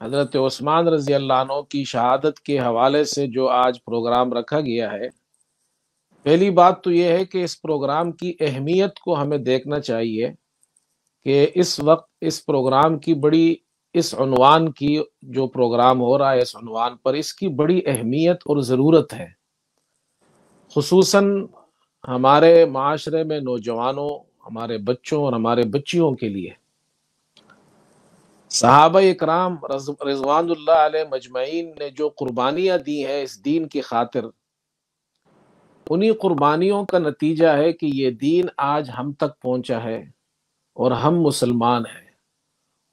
حضرت عثمان رضی اللہ عنہ کی شہادت کے حوالے سے جو آج پروگرام رکھا گیا ہے، پہلی بات تو یہ ہے کہ اس پروگرام کی اہمیت کو ہمیں دیکھنا چاہیے کہ اس وقت اس پروگرام کی بڑی، اس عنوان کی جو پروگرام ہو رہا ہے اس عنوان پر، اس کی بڑی اہمیت اور ضرورت ہے، خصوصاً ہمارے معاشرے میں نوجوانوں، ہمارے بچوں اور ہمارے بچیوں کے لیے۔ صحابہ اکرام رضوان اللہ علیہ مجمعین نے جو قربانیاں دی ہیں اس دین کی خاطر، انہی قربانیوں کا نتیجہ ہے کہ یہ دین آج ہم تک پہنچا ہے اور ہم مسلمان ہیں۔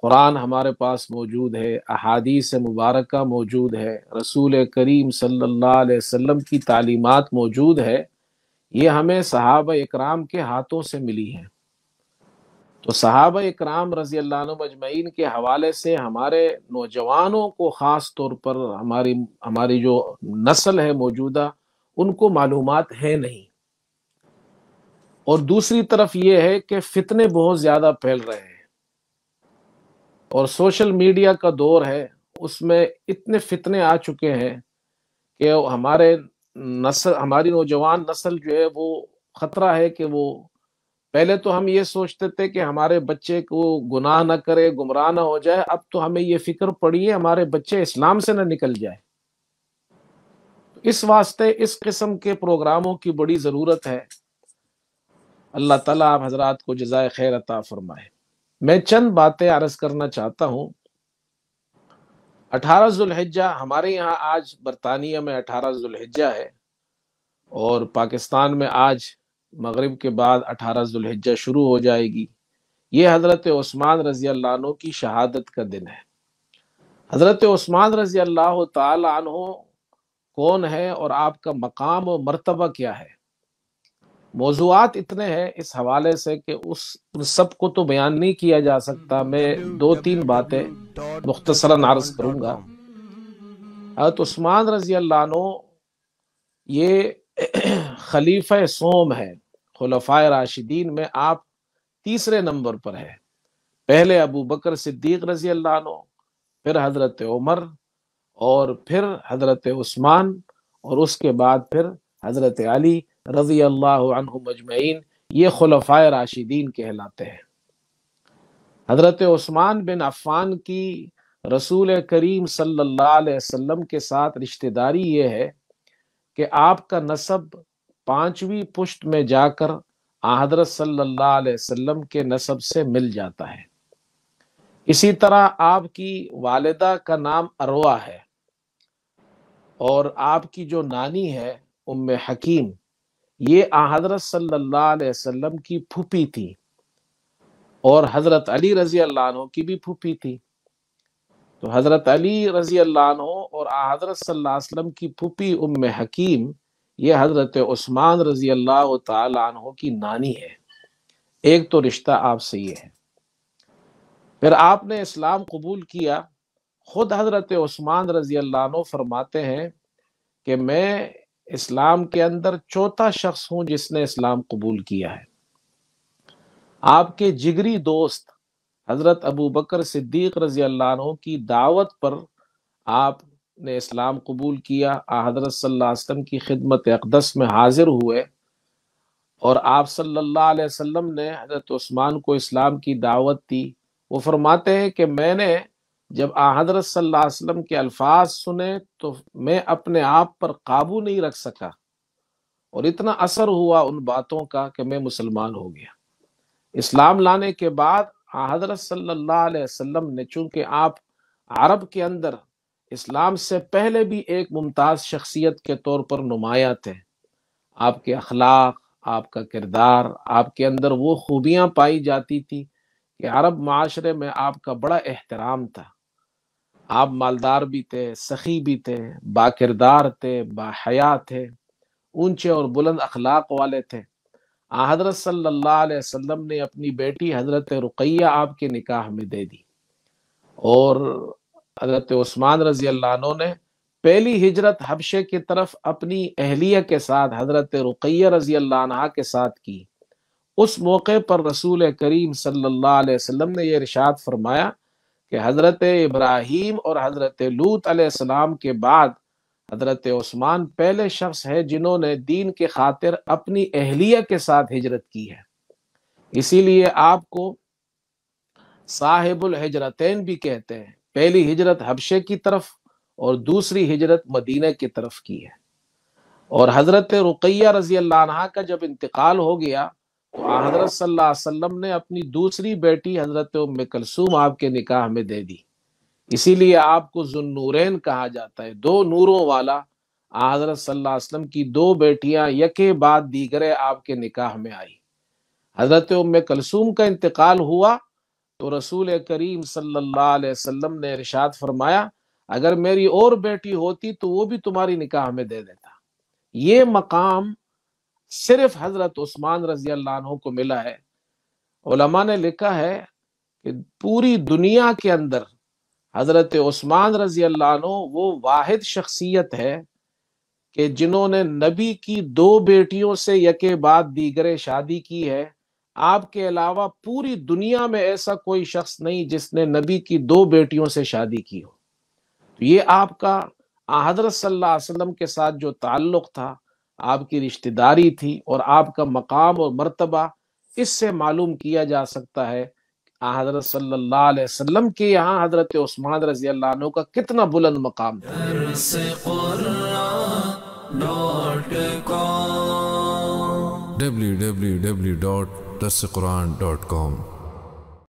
قرآن ہمارے پاس موجود ہے، احادیث مبارکہ موجود ہے، رسول کریم صلی اللہ علیہ وسلم کی تعلیمات موجود ہے، یہ ہمیں صحابہ اکرام کے ہاتھوں سے ملی ہیں۔ تو صحابہ اکرام رضی اللہ عنہ مجمعین کے حوالے سے ہمارے نوجوانوں کو، خاص طور پر ہماری جو نسل ہے موجودہ، ان کو معلومات ہے نہیں۔ اور دوسری طرف یہ ہے کہ فتنے بہت زیادہ پھیل رہے ہیں، اور سوشل میڈیا کا دور ہے، اس میں اتنے فتنے آ چکے ہیں کہ ہماری نوجوان نسل جو ہے وہ خطرہ ہے کہ وہ، پہلے تو ہم یہ سوچتے تھے کہ ہمارے بچے کو گناہ نہ کرے، گمراہ نہ ہو جائے، اب تو ہمیں یہ فکر پڑی ہے ہمارے بچے اسلام سے نہ نکل جائے۔ اس واسطے اس قسم کے پروگراموں کی بڑی ضرورت ہے۔ اللہ تعالیٰ آپ حضرات کو جزائے خیر عطا فرمائے۔ میں چند باتیں عرض کرنا چاہتا ہوں۔ 18 ذوالحجہ ہمارے یہاں آج برطانیہ میں 18 ذوالحجہ ہے، اور پاکستان میں آج مغرب کے بعد 18 ذوالحجہ شروع ہو جائے گی۔ یہ حضرت عثمان رضی اللہ عنہ کی شہادت کا دن ہے۔ حضرت عثمان رضی اللہ تعالی عنہ کون ہے اور آپ کا مقام و مرتبہ کیا ہے؟ موضوعات اتنے ہیں اس حوالے سے کہ ان سب کو تو بیان نہیں کیا جا سکتا۔ میں دو تین باتیں مختصراً عرض کروں گا۔ حضرت عثمان رضی اللہ عنہ یہ خلیفہ سوم ہے، خلفائے راشدین میں آپ تیسرے نمبر پر ہے۔ پہلے ابو بکر صدیق رضی اللہ عنہ، پھر حضرت عمر، اور پھر حضرت عثمان، اور اس کے بعد پھر حضرت علی رضی اللہ عنہ مجمعین۔ یہ خلفائے راشدین کہلاتے ہیں۔ حضرت عثمان بن عفان کی رسول کریم صلی اللہ علیہ وسلم کے ساتھ رشتہ داری یہ ہے کہ آپ کا نسب 5ویں پشت میں جا کر حضرت صلی اللہ علیہ وسلم کے نسب سے مل جاتا ہے۔ اسی طرح آپ کی والدہ کا نام اروہ ہے، اور آپ کی جو نانی ہے ام حکیم، یہ حضرت صلی اللہ علیہ وسلم کی پھوپھی تھی، اور حضرت علی رضی اللہ عنہ کی بھی پھوپھی تھی۔ تو حضرت علی رضی اللہ عنہ اور حضرت صلی اللہ علیہ وسلم کی پھوپھی ام حکیم، یہ حضرت عثمان رضی اللہ تعالی عنہ کی نانی ہے۔ ایک تو رشتہ آپ سے یہ ہے۔ پھر آپ نے اسلام قبول کیا۔ خود حضرت عثمان رضی اللہ عنہ فرماتے ہیں کہ میں اسلام کے اندر چوتھا شخص ہوں جس نے اسلام قبول کیا ہے۔ آپ کے جگری دوست حضرت ابو بکر صدیق رضی اللہ عنہ کی دعوت پر آپ نے اسلام قبول کیا، حضرت صلی اللہ علیہ وسلم کی خدمت اقدس میں حاضر ہوئے، اور آپ صلی اللہ علیہ وسلم نے حضرت عثمان کو اسلام کی دعوت دی۔ وہ فرماتے ہیں کہ میں نے جب حضرت صلی اللہ علیہ وسلم کے الفاظ سنے تو میں اپنے آپ پر قابو نہیں رکھ سکا، اور اتنا اثر ہوا ان باتوں کا کہ میں مسلمان ہو گیا۔ اسلام لانے کے بعد حضرت صلی اللہ علیہ وسلم نے، چونکہ آپ عرب کے اندر اسلام سے پہلے بھی ایک ممتاز شخصیت کے طور پر نمایاں تھے، آپ کے اخلاق، آپ کا کردار، آپ کے اندر وہ خوبیاں پائی جاتی تھی کہ عرب معاشرے میں آپ کا بڑا احترام تھا۔ آپ مالدار بھی تھے، سخی بھی تھے، با کردار تھے، با حیا تھے، اونچے اور بلند اخلاق والے تھے۔ حضرت صلی اللہ علیہ وسلم نے اپنی بیٹی حضرت رقیہ آپ کے نکاح میں دے دی، اور حضرت عثمان رضی اللہ عنہ نے پہلی ہجرت حبشے کی طرف اپنی اہلیہ کے ساتھ حضرت رقیہ رضی اللہ عنہا کے ساتھ کی۔ اس موقع پر رسول کریم صلی اللہ علیہ وسلم نے یہ ارشاد فرمایا کہ حضرت ابراہیم اور حضرت لوط علیہ السلام کے بعد حضرت عثمان پہلے شخص ہے جنہوں نے دین کے خاطر اپنی اہلیہ کے ساتھ ہجرت کی ہے۔ اسی لیے آپ کو صاحب الہجرتین بھی کہتے ہیں۔ پہلی ہجرت حبشے کی طرف اور دوسری ہجرت مدینہ کی طرف کی ہے۔ اور حضرت رقیہ رضی اللہ عنہا کا جب انتقال ہو گیا تو حضرت صلی اللہ علیہ وسلم نے اپنی دوسری بیٹی حضرت ام کلثوم آپ کے نکاح میں دے دی۔ اسی لیے آپ کو ذو النورین کہا جاتا ہے، دو نوروں والا۔ حضرت صلی اللہ علیہ وسلم کی دو بیٹیاں یکے بعد دیگرے آپ کے نکاح میں آئی۔ حضرت ام کلثوم کا انتقال ہوا تو رسول کریم صلی اللہ علیہ وسلم نے ارشاد فرمایا اگر میری اور بیٹی ہوتی تو وہ بھی تمہاری نکاح میں دے دیتا۔ یہ مقام صرف حضرت عثمان رضی اللہ عنہ کو ملا ہے۔ علماء نے لکھا ہے کہ پوری دنیا کے اندر حضرت عثمان رضی اللہ عنہ وہ واحد شخصیت ہے کہ جنہوں نے نبی کی دو بیٹیوں سے یکے بعد دیگرے شادی کی ہے۔ آپ کے علاوہ پوری دنیا میں ایسا کوئی شخص نہیں جس نے نبی کی دو بیٹیوں سے شادی کی ہو۔ تو یہ آپ کا حضرت صلی اللہ علیہ وسلم کے ساتھ جو تعلق تھا، آپ کی رشتہ داری تھی اور آپ کا مقام اور مرتبہ، اس سے معلوم کیا جا سکتا ہے حضرت صلی اللہ علیہ وسلم کے یہاں حضرت عثمان رضی اللہ عنہ کا کتنا بلند مقام تھا۔ www.darsequran.com